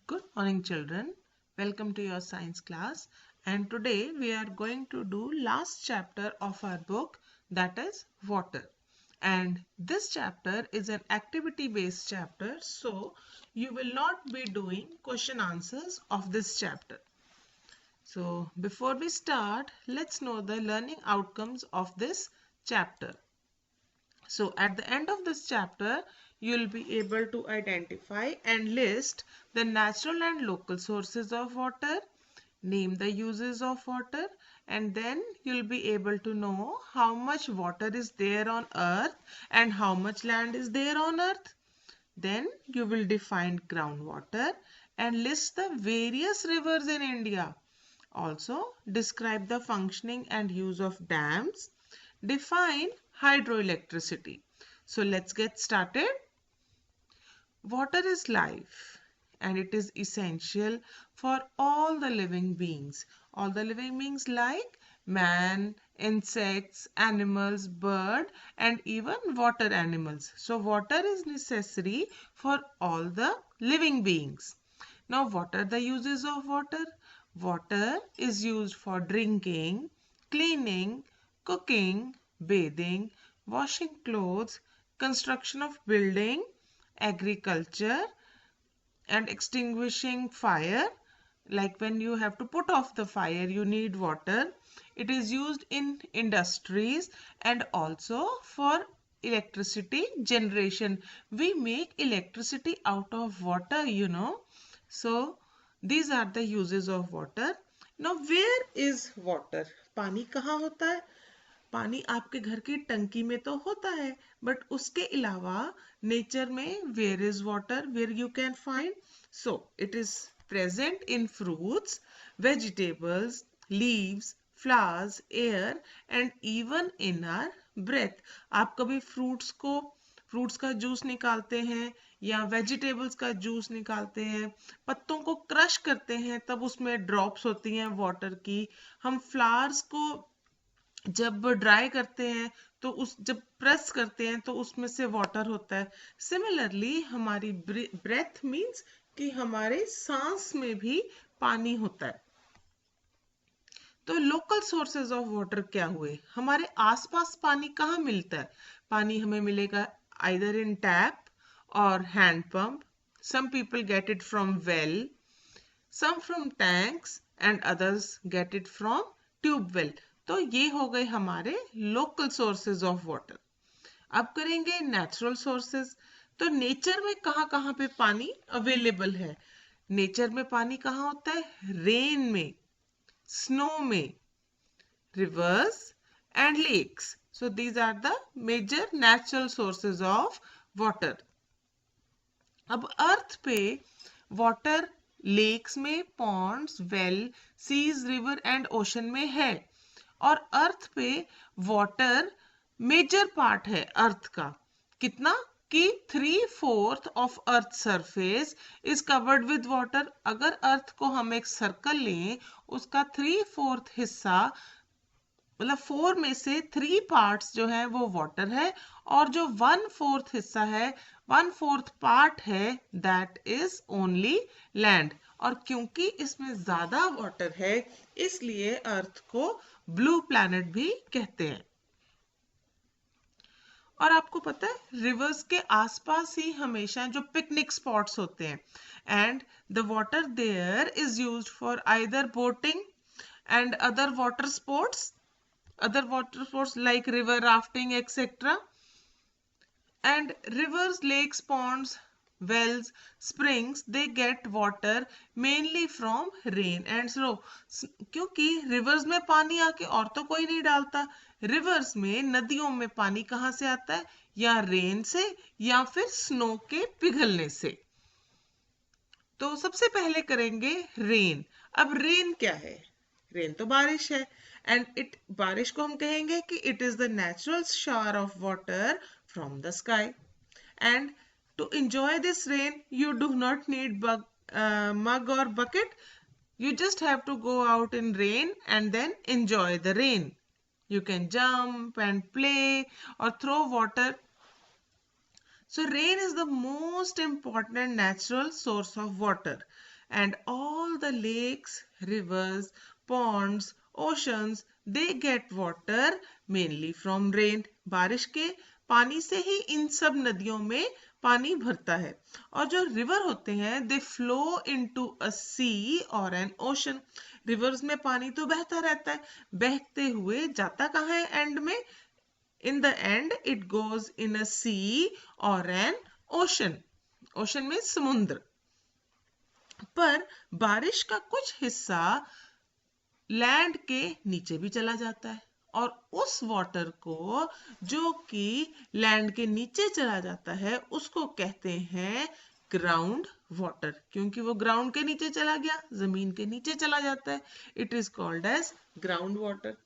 Good morning children. Welcome to your science class, and today we are going to do last chapter of our book, that is water. And this chapter is an activity based chapter, so you will not be doing question answers of this chapter. So before we start, let's know the learning outcomes of this chapter. So at the end of this chapter, you'll be able to identify and list the natural and local sources of water, name the uses of water, and then you'll be able to know how much water is there on earth and how much land is there on earth. Then you will define groundwater and list the various rivers in India. Also, describe the functioning and use of dams. Define hydroelectricity. So let's get started. Water is life and it is essential for all the living beings. All the living beings like man, insects, animals, bird and even water animals. So water is necessary for all the living beings. Now what are the uses of water? Water is used for drinking, cleaning, cooking, bathing, washing clothes, construction of building, agriculture and extinguishing fire. Like when you have to put off the fire, you need water. It is used in industries and also for electricity generation. We make electricity out of water. So these are the uses of water. Now where is water? पानी कहाँ होता है? पानी आपके घर की टंकी में तो होता है, बट उसके अलावा नेचर में where is water, where you can find? So it is present in fruits, vegetables, leaves, flowers, air and even in our breath. आप कभी फ्रूट्स का जूस निकालते हैं या वेजिटेबल्स का जूस निकालते हैं, पत्तों को क्रश करते हैं, तब उसमें ड्रॉप्स होती हैं वाटर की. हम फ्लावर्स को जब ड्राई करते हैं तो जब प्रेस करते हैं तो उसमें से वाटर होता है. सिमिलरली हमारी ब्रेथ मीन्स कि हमारे सांस में भी पानी होता है. तो लोकल सोर्सेज ऑफ वाटर क्या हुए? हमारे आसपास पानी कहाँ मिलता है? पानी हमें मिलेगा आइदर इन टैप और hand pump. Some people get it from well, some from tanks and others get it from tube well. तो ये हो गए हमारे लोकल सोर्सेज ऑफ वाटर. अब करेंगे नेचुरल सोर्सेज. तो नेचर में कहाँ कहाँ पे पानी अवेलेबल है? नेचर में पानी कहाँ होता है? रेन में, स्नो में, rivers and lakes. So these are the major natural sources of water. अब अर्थ पे वाटर लेक्स में, ponds, well, seas, river and ocean में है. और अर्थ पे वाटर मेजर पार्ट है अर्थ का. कितना? कि 3/4 of earth surface is covered with water. अगर अर्थ को हम एक सर्कल लें, उसका 3/4 हिस्सा, मतलब 4 में से 3 पार्ट्स जो है वो वाटर है, और जो 1/4 हिस्सा है, 1/4 पार्ट है, दैट इज ओनली लैंड. और क्योंकि इसमें ज्यादा वाटर है, इसलिए अर्थ को ब्लू प्लैनेट भी कहते हैं. और आपको पता है रिवर्स के आसपास ही हमेशा जो पिकनिक स्पॉट्स होते हैं, and the water there is used for either boating and other water sports like river rafting, etc. And rivers, lakes, ponds, wells, springs, they get water mainly from rain and snow. क्योंकि rivers में पानी आके और तो कोई नहीं डालता. rivers में, नदियों में पानी कहाँ से आता है? या रेन से या फिर स्नो के पिघलने से. तो सबसे पहले करेंगे रेन. अब रेन क्या है? रेन तो बारिश है, एंड बारिश को हम कहेंगे कि it is the natural shower of water from the sky. And to enjoy this rain, you do not need mug or bucket. You just have to go out in rain and then enjoy the rain. You can jump and play or throw water. So rain is the most important natural source of water. and all the lakes, rivers, ponds, oceans, they get water mainly from rain. बारिश के पानी से ही इन सब नदियों में पानी भरता है। और जो रिवर होते हैं दे फ्लो इनटू अ सी और एन ओशन। रिवर्स में पानी तो बहता रहता है, बहते हुए जाता कहाँ है एंड में? In the end it goes in a sea or an ocean. Ocean means समुद्र। पर बारिश का कुछ हिस्सा लैंड के नीचे भी चला जाता है और उस वाटर को जो कि लैंड के नीचे चला जाता है उसको कहते हैं ग्राउंड वाटर, क्योंकि वो ग्राउंड के नीचे चला गया, जमीन के नीचे चला जाता है। It is called as ground water.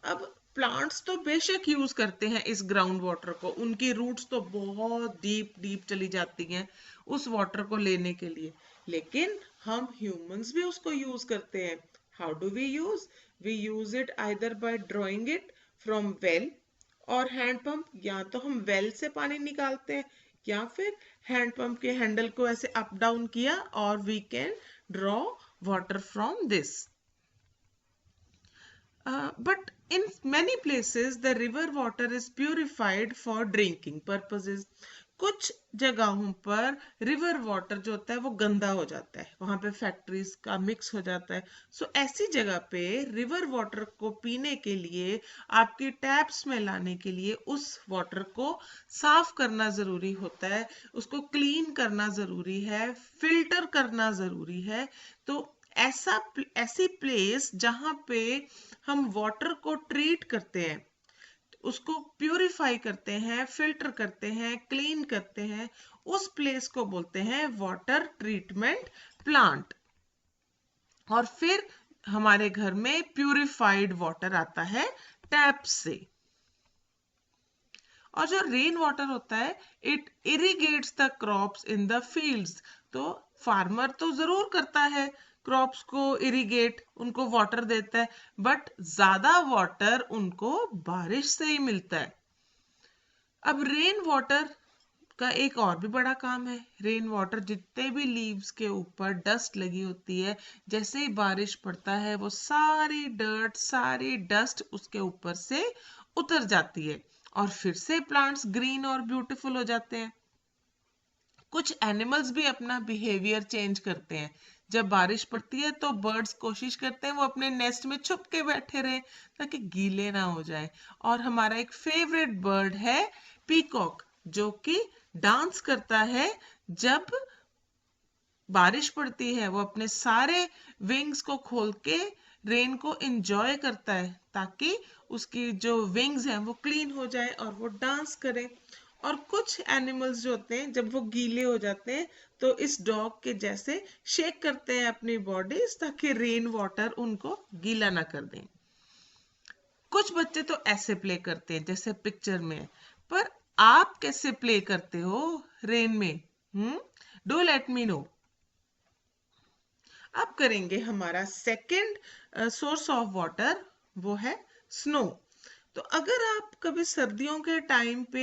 अब प्लांट्स तो बेशक यूज करते हैं इस ग्राउंड वाटर को, उनकी रूट्स तो बहुत डीप डीप चली जाती हैं उस वाटर को लेने के लिए, लेकिन हम ह्यूमंस भी उसको यूज करते हैं। How do we use? We use it either by drawing it from well और हैंड पंप, या तो हम वेल से पानी निकालते हैं या फिर हैंड पंप के हैंडल को ऐसे अप डाउन किया और we can draw water from this. But in many places the river water is purified for drinking purposes. कुछ जगहों पर रिवर वाटर जो होता है वो गंदा हो जाता है, वहां पे फैक्ट्रीज का मिक्स हो जाता है। सो ऐसी जगह पे रिवर वाटर को पीने के लिए, आपके टैप्स में लाने के लिए उस वाटर को साफ करना जरूरी होता है, उसको क्लीन करना जरूरी है, फिल्टर करना जरूरी है। तो ऐसी प्लेस जहां पे हम वाटर को ट्रीट करते हैं, उसको प्यूरिफाई करते हैं, फिल्टर करते हैं, क्लीन करते हैं, उस प्लेस को बोलते हैं वाटर ट्रीटमेंट प्लांट। और फिर हमारे घर में प्यूरिफाइड वाटर आता है टैप से। और जो रेन वाटर होता है it irrigates the crops in the fields. तो फार्मर तो जरूर करता है, क्रॉप्स को इरिगेट, उनको वाटर देता है, बट ज्यादा वाटर उनको बारिश से ही मिलता है। अब रेन वाटर का एक और भी बड़ा काम है। रेन वाटर जितने भी लीव्स के ऊपर डस्ट लगी होती है, जैसे ही बारिश पड़ता है वो सारी डर्ट, सारी डस्ट उसके ऊपर से उतर जाती है और फिर से प्लांट्स ग्रीन और ब्यूटीफुल हो जाते हैं। कुछ एनिमल्स भी अपना बिहेवियर चेंज करते हैं। जब बारिश पड़ती है तो बर्ड्स कोशिश करते हैं वो अपने नेस्ट में छुप के बैठे रहे ताकि गीले ना हो जाए। और हमारा एक फेवरेट बर्ड है पीकॉक, जो कि डांस करता है जब बारिश पड़ती है। वो अपने सारे विंग्स को खोल के रेन को एंजॉय करता है ताकि उसकी जो विंग्स हैं वो क्लीन हो जाए और वो डांस करे। और कुछ एनिमल्स जो होते हैं जब वो गीले हो जाते हैं तो इस डॉग के जैसे शेक करते हैं अपनी बॉडीज ताकि रेन वाटर उनको गीला ना कर दें। कुछ बच्चे तो ऐसे प्ले करते हैं जैसे पिक्चर में, पर आप कैसे प्ले करते हो रेन में? Do let me know. अब करेंगे हमारा सेकंड सोर्स ऑफ वाटर, वो है स्नो। तो अगर आप कभी सर्दियों के टाइम पे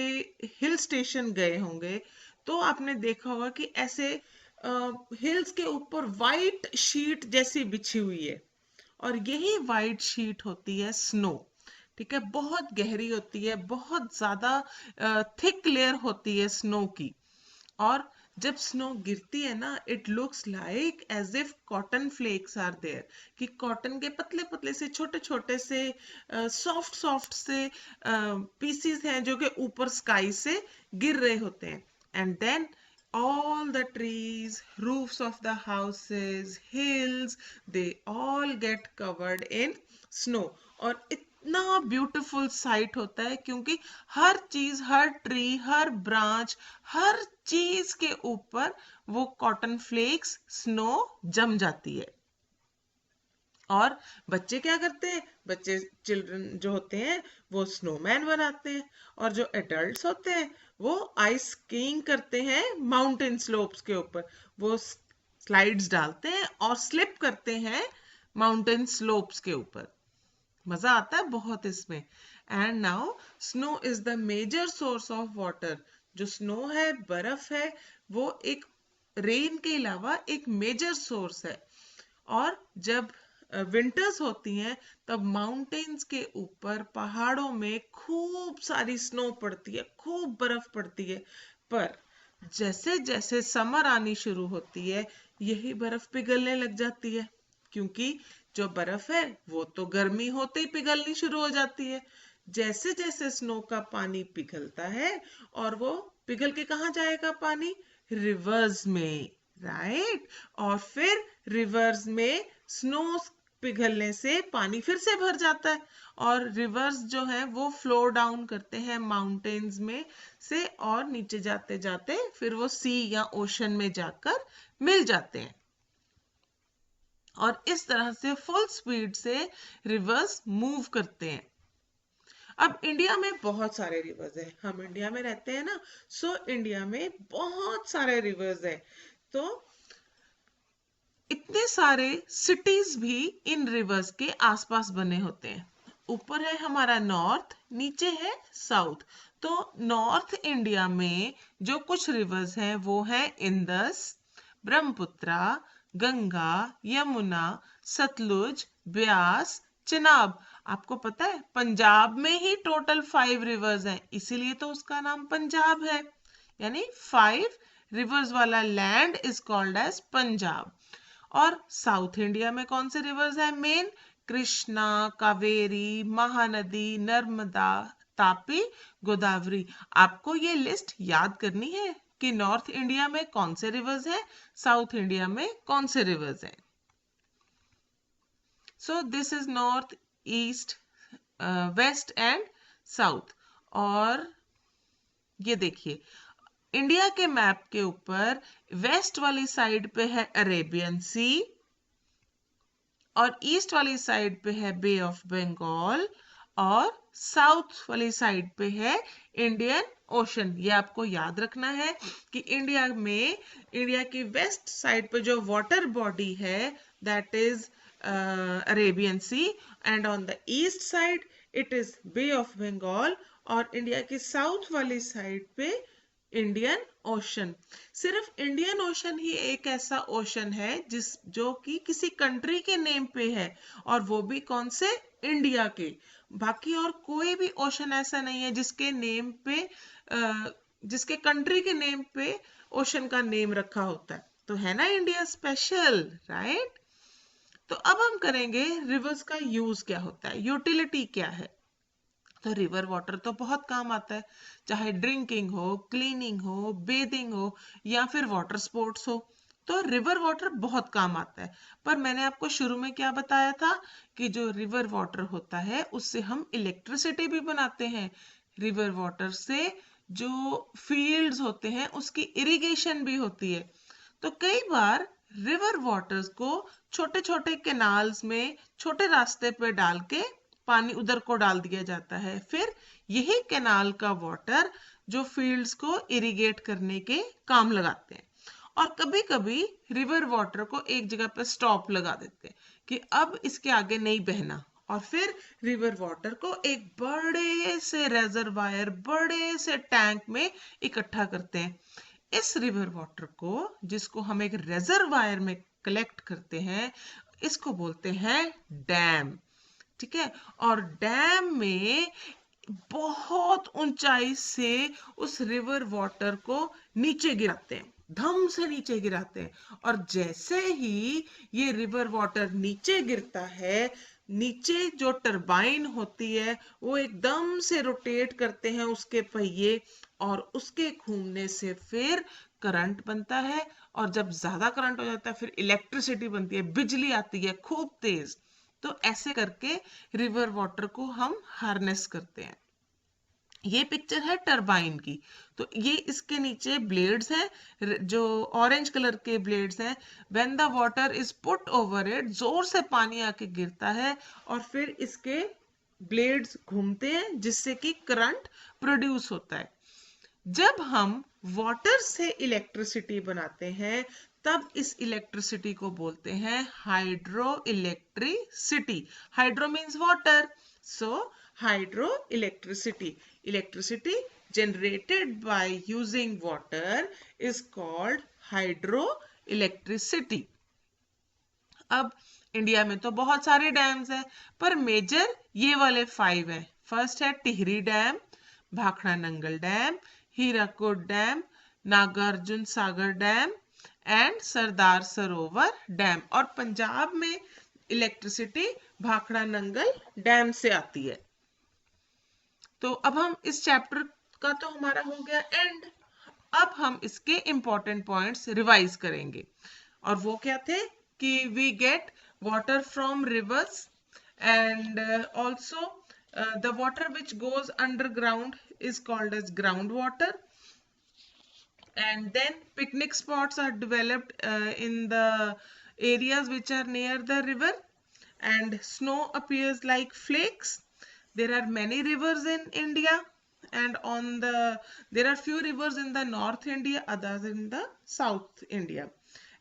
हिल स्टेशन गए होंगे तो आपने देखा होगा कि ऐसे हिल्स के ऊपर वाइट शीट जैसी बिछी हुई है और यही वाइट शीट होती है स्नो। ठीक है, बहुत गहरी होती है, बहुत ज्यादा थिक लेयर होती है स्नो की। और जब स्नो गिरती है ना, it looks like as if cotton flakes are there, कि कॉटन के पतले पतले से छोटे छोटे से सॉफ्ट सॉफ्ट से पीसीस हैं जो कि ऊपर स्काई से गिर रहे होते हैं। And then all the trees, roofs of the houses, hills, they all get covered in snow। और इतना ब्यूटीफुल साइट होता है क्योंकि हर चीज, हर ट्री, हर ब्रांच, हर चीज के ऊपर वो कॉटन फ्लेक्स स्नो जम जाती है। और बच्चे क्या करते हैं? बच्चे, चिल्ड्रन जो होते हैं वो स्नोमैन बनाते हैं, और जो एडल्ट्स होते हैं वो आइस स्कीइंग करते हैं माउंटेन स्लोप्स के ऊपर। वो स्लाइड्स डालते हैं और स्लिप करते हैं माउंटेन स्लोप्स के ऊपर। मजा आता है बहुत इसमें। And now snow is the major source of water. जो स्नो है, बर्फ है, वो एक रेन के अलावा एक मेजर सोर्स है। और जब विंटर्स होती हैं तब माउंटेन्स के ऊपर पहाड़ों में खूब सारी स्नो पड़ती है, खूब बर्फ पड़ती है। पर जैसे जैसे समर आनी शुरू होती है यही बर्फ पिघलने लग जाती है, क्योंकि जो बर्फ है वो तो गर्मी होते ही पिघलनी शुरू हो जाती है। जैसे जैसे स्नो का पानी पिघलता है और वो पिघल के कहाँ जाएगा पानी, रिवर्स में, राइट। और फिर रिवर्स में स्नो पिघलने से पानी फिर से भर जाता है और रिवर्स जो है वो फ्लो डाउन करते हैं माउंटेन्स में से और नीचे जाते जाते फिर वो सी या ओशन में जाकर मिल जाते हैं। और इस तरह से फुल स्पीड से रिवर्स मूव करते हैं। अब इंडिया में बहुत सारे रिवर्स हैं, हम इंडिया में रहते हैं ना, सो इंडिया में बहुत सारे रिवर्स हैं। तो इतने सारे सिटीज भी इन रिवर्स के आसपास बने होते हैं। ऊपर है हमारा नॉर्थ, नीचे है साउथ। तो नॉर्थ इंडिया में जो कुछ रिवर्स हैं वो है इंदस, ब्रह्मपुत्रा, गंगा, यमुना, सतलुज, ब्यास, चिनाब। आपको पता है पंजाब में ही टोटल 5 रिवर्स हैं, इसीलिए तो उसका नाम पंजाब है। यानी 5 रिवर्स वाला land is called as Punjab. और साउथ इंडिया में कौन से रिवर्स हैं मेन, कृष्णा, कावेरी, महानदी, नर्मदा, तापी, गोदावरी। आपको ये लिस्ट याद करनी है कि नॉर्थ इंडिया में कौन से रिवर्स हैं, साउथ इंडिया में कौन से रिवर्स हैं। So this is north, east, west and south. और ये देखिए इंडिया के मैप के ऊपर वेस्ट वाली साइड पे है अरेबियन सी और ईस्ट वाली साइड पे है बे ऑफ बंगाल और साउथ वाली साइड पे है इंडियन ओशन। ये आपको याद रखना है कि इंडिया की वेस्ट साइड पे जो वाटर बॉडी है that is Arabian sea and on the east side it is bay of Bengal और इंडिया की साउथ वाली साइड पे इंडियन ओशन। सिर्फ इंडियन ओशन ही एक ऐसा ओशन है जो कि किसी कंट्री के नेम पे है और वो भी कौन से, इंडिया के। बाकी और कोई भी ओशन ऐसा नहीं है जिसके नेम पे जिसके कंट्री के नेम पे ओशन का नेम रखा होता है। तो है ना इंडिया स्पेशल, राइट। तो अब हम करेंगे रिवर्स का यूज क्या होता है, यूटिलिटी क्या है। तो रिवर वाटर तो बहुत काम आता है, चाहे ड्रिंकिंग हो, क्लीनिंग हो, बेदिंग हो या फिर वाटर स्पोर्ट्स हो। तो रिवर वाटर बहुत काम आता है। पर मैंने आपको शुरू में क्या बताया था कि जो रिवर वाटर होता है उससे हम इलेक्ट्रिसिटी भी बनाते हैं। रिवर वाटर से जो फील्ड्स होते हैं उसकी इरिगेशन भी होती है। तो कई बार रिवर वाटर्स को छोटे छोटे कैनाल्स में छोटे रास्ते पे डाल के पानी उधर को डाल दिया जाता है। फिर यही कैनाल का वाटर जो फील्ड्स को इरिगेट करने के काम लगाते हैं। और कभी कभी रिवर वाटर को एक जगह पे स्टॉप लगा देते हैं कि अब इसके आगे नहीं बहना और फिर रिवर वाटर को एक बड़े से रेजरवायर, बड़े से टैंक में इकट्ठा करते हैं। इस रिवर वाटर को, जिसको हम एक रेजरवायर में कलेक्ट करते हैं, इसको बोलते हैं डैम। ठीक है। और डैम में बहुत ऊंचाई से उस रिवर वाटर को नीचे गिराते हैं, धम से नीचे गिराते हैं। और जैसे ही ये रिवर वाटर नीचे गिरता है, नीचे जो टरबाइन होती है वो एकदम से रोटेट करते हैं उसके पहिए और उसके घूमने से फिर करंट बनता है। और जब ज्यादा करंट हो जाता है फिर इलेक्ट्रिसिटी बनती है, बिजली आती है खूब तेज। तो ऐसे करके रिवर वाटर को हम हार्नेस करते हैं। ये पिक्चर है टरबाइन की। तो ये इसके नीचे ब्लेड्स हैं, जो ऑरेंज कलर के ब्लेड्स हैं। When the water is put over it, जोर से पानी आके गिरता है और फिर इसके ब्लेड्स घूमते हैं जिससे कि करंट प्रोड्यूस होता है। जब हम वाटर से इलेक्ट्रिसिटी बनाते हैं तब इस इलेक्ट्रिसिटी को बोलते हैं hydro electricity. Hydro means water, so hydro electricity. Electricity generated by using water is called hydro electricity. अब इंडिया में तो बहुत सारे डैम्स हैं, पर मेजर ये वाले 5 हैं। फर्स्ट है Tehri dam, Bhakra Nangal dam, Hirakud dam, Nagarjuna Sagar dam and Sardar Sarovar dam. और पंजाब में इलेक्ट्रिसिटी भाखड़ा नंगल डैम से आती है। तो अब हम इस चैप्टर का तो हमारा हो गया एंड। अब हम इसके इंपॉर्टेंट पॉइंट्स रिवाइज करेंगे, और वो क्या थे कि we get water from rivers and also the water which goes underground is called as groundwater, and then picnic spots are developed in the areas which are near the river, and snow appears like flakes. There are many rivers in India, and there are few rivers in the North India, others in the South India.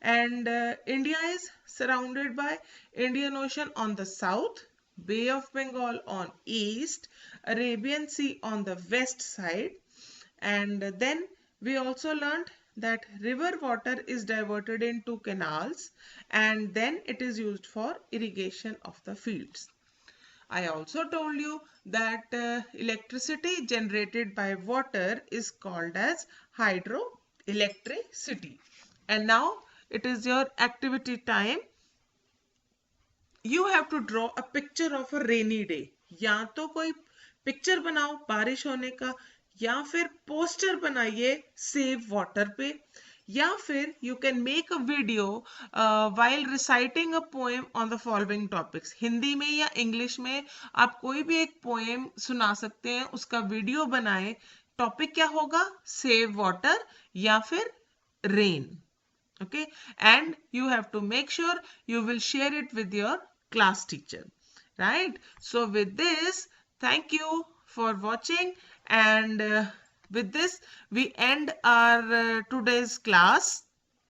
And India is surrounded by Indian Ocean on the south, Bay of Bengal on east, Arabian Sea on the west side, and then we also learned that river water is diverted into canals and then it is used for irrigation of the fields. I also told you that electricity generated by water is called as hydroelectricity. And now it is your activity time. You have to draw a picture of a rainy day. या तो कोई picture बनाओ बारिश होने का, या फिर poster बनाइए सेव वाटर पे, या फिर you can make a video while reciting a poem on the following topics. Hindi में या इंग्लिश में आप कोई भी एक पोएम सुना सकते हैं, उसका वीडियो बनाए। टॉपिक क्या होगा? सेव वाटर या फिर rain. Okay, and you have to make sure you will share it with your class teacher, right? So with this, thank you for watching, and with this we end our today's class.